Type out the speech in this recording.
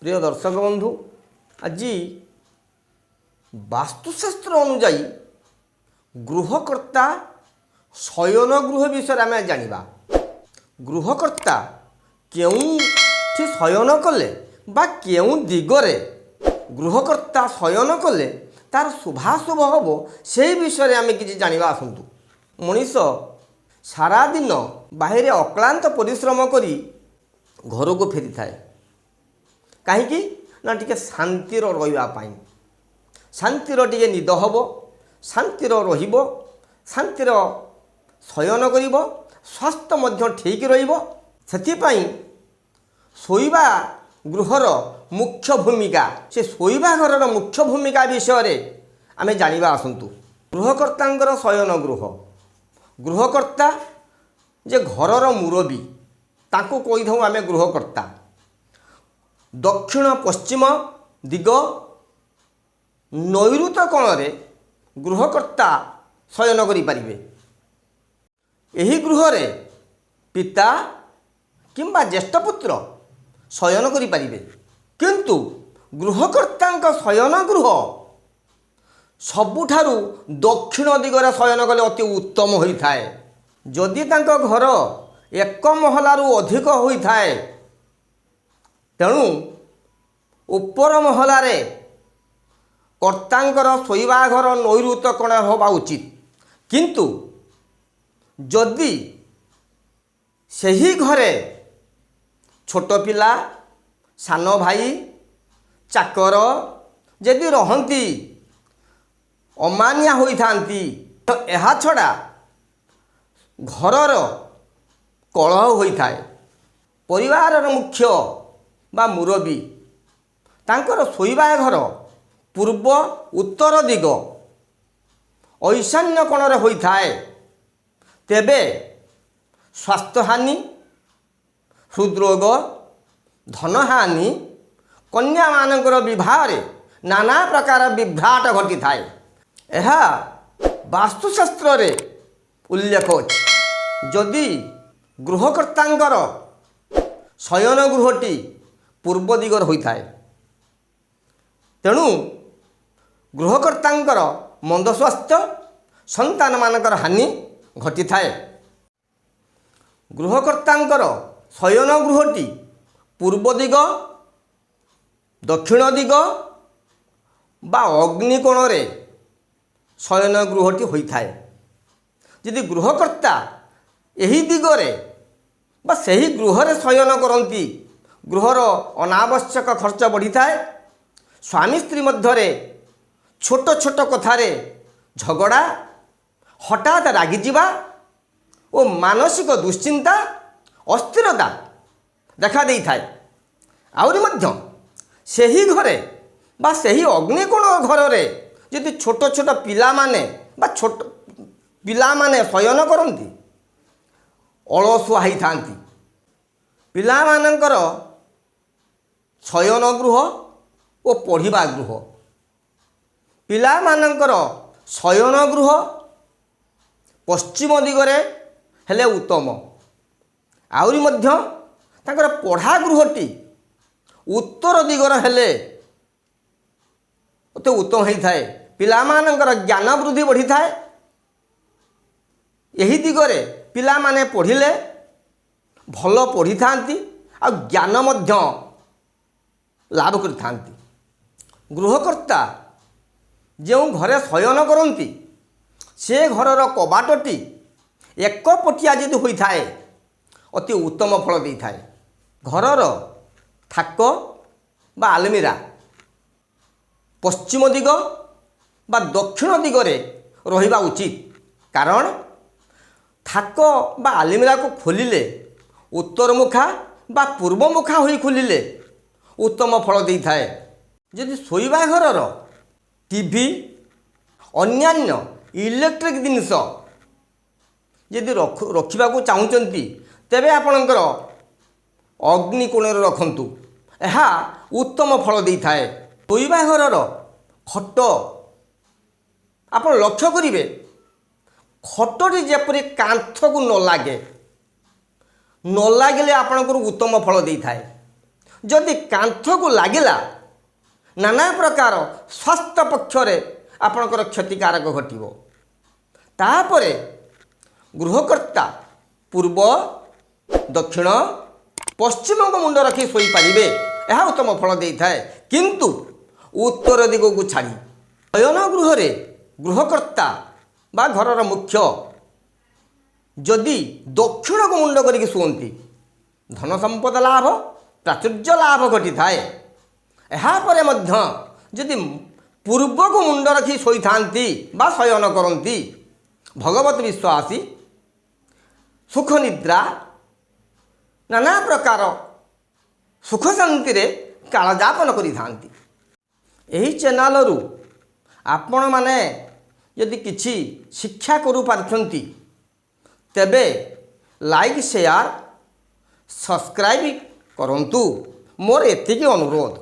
প্রিয় দর্শক বন্ধু, আজি বাস্তুশাস্ত্র অনুযায়ী গৃহকর্তা শয়ন গৃহ বিষয়ে আমি জানিবা। গৃহকর্তা কেউঠি শয়ন কলে বা কেউ দিগরে গৃহকর্তা শয়ন কলে তার শুভাশুভ হব সেই বিষয়ে আমি কিছু জানিবা আসন্তু। মଣିষ সারাদিন বাহিরে অক্লান্ত পরিশ্রম করে ঘরକୁ ফেরিথায়। কাহিଁକି ନା ଟିକେ ଶାନ୍ତିର ରହିବା ପାଇଁ, ଶାନ୍ତିର ଟିକେ ନିଦ ହେବ, ଶାନ୍ତିର ରହିବ, ଶାନ୍ତିର ଶୟନ କରିବ, ସ୍ୱାସ୍ଥ୍ୟ ମଧ୍ୟ ଠିକ୍ ରହିବ। ସେଥିପାଇଁ ଶୋଇବା ଗୃହର ମୁଖ୍ୟ ଭୂମିକା, ସେ ଶୋଇବା ଘରର ମୁଖ୍ୟ ଭୂମିକା ବିଷୟରେ ଆମେ ଜାଣିବା ଆସନ୍ତୁ। ଗୃହକର୍ତ୍ତାଙ୍କର ଶୟନ ଗୃହ, ଗୃହକର୍ତ୍ତା ଯେ ଘରର ମୁରବୀ ତାଙ୍କୁ କହିଥାଉ ଆମେ ଗୃହକର୍ତ୍ତା। ଦକ୍ଷିଣ ପଶ୍ଚିମ ଦିଗ ନୈಋତ କୋଣରେ ଗୃହକର୍ତ୍ତା ଶୟନ କରିପାରିବେ। ଏହି ଗୃହରେ ପିତା କିମ୍ବା ଜ୍ୟେଷ୍ଠ ପୁତ୍ର ଶୟନ କରିପାରିବେ। କିନ୍ତୁ ଗୃହକର୍ତ୍ତାଙ୍କ ଶୟନ ଗୃହ ସବୁଠାରୁ ଦକ୍ଷିଣ ଦିଗରେ ଶୟନ କଲେ ଅତି ଉତ୍ତମ ହୋଇଥାଏ। ଯଦି ତାଙ୍କ ଘର ଏକ ମହଲାରୁ ଅଧିକ ହୋଇଥାଏ, ତେଣୁ ଉପର ମହଲାରେ କର୍ତ୍ତାଙ୍କର ଶୋଇବା ଘର ନୈಋତ କୋଣ ହେବା ଉଚିତ। କିନ୍ତୁ ଯଦି ସେହି ଘରେ ଛୋଟ ପିଲା, ସାନ ଭାଇ, ଚାକର ଯଦି ରହନ୍ତି, ଅମାନିଆ ହୋଇଥାନ୍ତି, ଏହା ଛଡ଼ା ଘରର କଳହ ହୋଇଥାଏ। ପରିବାରର ମୁଖ୍ୟ ବା ମୁରବୀ ତାଙ୍କର ଶୋଇବା ଘର ପୂର୍ବ ଉତ୍ତର ଦିଗ ଐଶାନ୍ୟ କୋଣରେ ହୋଇଥାଏ, ତେବେ ସ୍ୱାସ୍ଥ୍ୟହାନି, ହୃଦରୋଗ, ଧନହାନି, କନ୍ୟାମାନଙ୍କର ବିବାହରେ ନାନା ପ୍ରକାର ବିଭ୍ରାଟ ଘଟିଥାଏ। ଏହା ବାସ୍ତୁଶାସ୍ତ୍ରରେ ଉଲ୍ଲେଖ ଅଛି। ଯଦି ଗୃହକର୍ତ୍ତାଙ୍କର ଶୟନ ଗୃହଟି ପୂର୍ବ ଦିଗରେ ହୋଇଥାଏ, ତେଣୁ ଗୃହକର୍ତ୍ତାଙ୍କର ମନ୍ଦ ସ୍ୱାସ୍ଥ୍ୟ, ସନ୍ତାନମାନଙ୍କର ହାନି ଘଟିଥାଏ। ଗୃହକର୍ତ୍ତାଙ୍କର ଶୟନ ଗୃହଟି ପୂର୍ବ ଦିଗ, ଦକ୍ଷିଣ ଦିଗ ବା ଅଗ୍ନିକୋଣରେ ଶୟନ ଗୃହଟି ହୋଇଥାଏ। ଯଦି ଗୃହକର୍ତ୍ତା ଏହି ଦିଗରେ ବା ସେହି ଗୃହରେ ଶୟନ କରନ୍ତି, ଗୃହର ଅନାବଶ୍ୟକ ଖର୍ଚ୍ଚ ବଢ଼ିଥାଏ। ସ୍ୱାମୀ ସ୍ତ୍ରୀ ମଧ୍ୟରେ ଛୋଟ ଛୋଟ କଥାରେ ଝଗଡ଼ା, ହଠାତ୍ ରାଗିଯିବା ଓ ମାନସିକ ଦୁଶ୍ଚିନ୍ତା, ଅସ୍ଥିରତା ଦେଖା ଦେଇଥାଏ। ଆହୁରି ମଧ୍ୟ ସେହି ଘରେ ବା ସେହି ଅଗ୍ନିକୋଣ ଘରରେ ଯଦି ଛୋଟ ଛୋଟ ପିଲାମାନେ ବା ପିଲାମାନେ ଶୟନ କରନ୍ତି, ଅଳସୁଆ ହୋଇଥାନ୍ତି। ପିଲାମାନଙ୍କର ଶୟନ ଗୃହ ଓ ପଢ଼ିବା ଗୃହ, ପିଲାମାନଙ୍କର ଶୟନ ଗୃହ ପଶ୍ଚିମ ଦିଗରେ ହେଲେ ଉତ୍ତମ। ଆହୁରି ମଧ୍ୟ ତାଙ୍କର ପଢ଼ା ଗୃହଟି ଉତ୍ତର ଦିଗରେ ହେଲେ ଅତି ଉତ୍ତମ ହୋଇଥାଏ। ପିଲାମାନଙ୍କର ଜ୍ଞାନ ବୃଦ୍ଧି ବଢ଼ିଥାଏ। ଏହି ଦିଗରେ ପିଲାମାନେ ପଢ଼ିଲେ ଭଲ ପଢ଼ିଥାନ୍ତି ଆଉ ଜ୍ଞାନ ମଧ୍ୟ ଲାଭ କରିଥାନ୍ତି। ଗୃହକର୍ତ୍ତା ଯେଉଁ ଘରେ ଶୟନ କରନ୍ତି, ସେ ଘରର କବାଟଟି ଏକପଟିଆ ଯଦି ହୋଇଥାଏ, ଅତି ଉତ୍ତମ ଫଳ ଦେଇଥାଏ। ଘରର ଥାକ ବା ଆଲମିରା ପଶ୍ଚିମ ଦିଗ ବା ଦକ୍ଷିଣ ଦିଗରେ ରହିବା ଉଚିତ। କାରଣ ଥାକ ବା ଆଲମିରାକୁ ଖୋଲିଲେ ଉତ୍ତରମୁଖା ବା ପୂର୍ବମୁଖା ହୋଇ ଖୋଲିଲେ ଉତ୍ତମ ଫଳ ଦେଇଥାଏ। ଯଦି ଶୋଇବା ଘରର ଟିଭି, ଅନ୍ୟାନ୍ୟ ଇଲେକ୍ଟ୍ରିକ୍ ଜିନିଷ ଯଦି ରଖିବାକୁ ଚାହୁଁଛନ୍ତି, ତେବେ ଆପଣଙ୍କର ଅଗ୍ନିକୋଣରେ ରଖନ୍ତୁ। ଏହା ଉତ୍ତମ ଫଳ ଦେଇଥାଏ। ଶୋଇବା ଘରର ଖଟ ଆପଣ ଲକ୍ଷ୍ୟ କରିବେ, ଖଟଟି ଯେପରି କାନ୍ଥକୁ ନ ଲାଗେ, ନ ଲାଗିଲେ ଆପଣଙ୍କର ଉତ୍ତମ ଫଳ ଦେଇଥାଏ। ଯଦି କାନ୍ଥକୁ ଲାଗିଲା ନାନା ପ୍ରକାର ସ୍ୱାସ୍ଥ୍ୟ ପକ୍ଷରେ ଆପଣଙ୍କର କ୍ଷତିକାରକ ଘଟିବ। ତାପରେ ଗୃହକର୍ତ୍ତା ପୂର୍ବ ଦକ୍ଷିଣ ପଶ୍ଚିମକୁ ମୁଣ୍ଡ ରଖି ଶୋଇପାରିବେ, ଏହା ଉତ୍ତମ ଫଳ ଦେଇଥାଏ। କିନ୍ତୁ ଉତ୍ତର ଦିଗକୁ ଛାଡ଼ି ଶୟନ ଗୃହରେ ଗୃହକର୍ତ୍ତା ବା ଘରର ମୁଖ୍ୟ ଯଦି ଦକ୍ଷିଣକୁ ମୁଣ୍ଡ କରିକି ଶୁଅନ୍ତି, ଧନ ସମ୍ପଦ ଲାଭ ପ୍ରାଚୁର୍ଯ୍ୟ ଲାଭ ଘଟିଥାଏ। ଏହାପରେ ମଧ୍ୟ ଯଦି ପୂର୍ବକୁ ମୁଣ୍ଡ ରଖି ଶୋଇଥାନ୍ତି ବା ଶୟନ କରନ୍ତି, ଭଗବତ ବିଶ୍ୱାସୀ ସୁଖ ନିଦ୍ରା ନାନା ପ୍ରକାର ସୁଖ ଶାନ୍ତିରେ କାଳଯାପନ କରିଥାନ୍ତି। ଏହି ଚ୍ୟାନେଲରୁ ଆପଣମାନେ ଯଦି କିଛି ଶିକ୍ଷା କରିପାରୁଛନ୍ତି, ତେବେ ଲାଇକ୍ ସେୟାର ସବସ୍କ୍ରାଇବ୍ କରନ୍ତୁ, ମୋର ଏତିକି ଅନୁରୋଧ।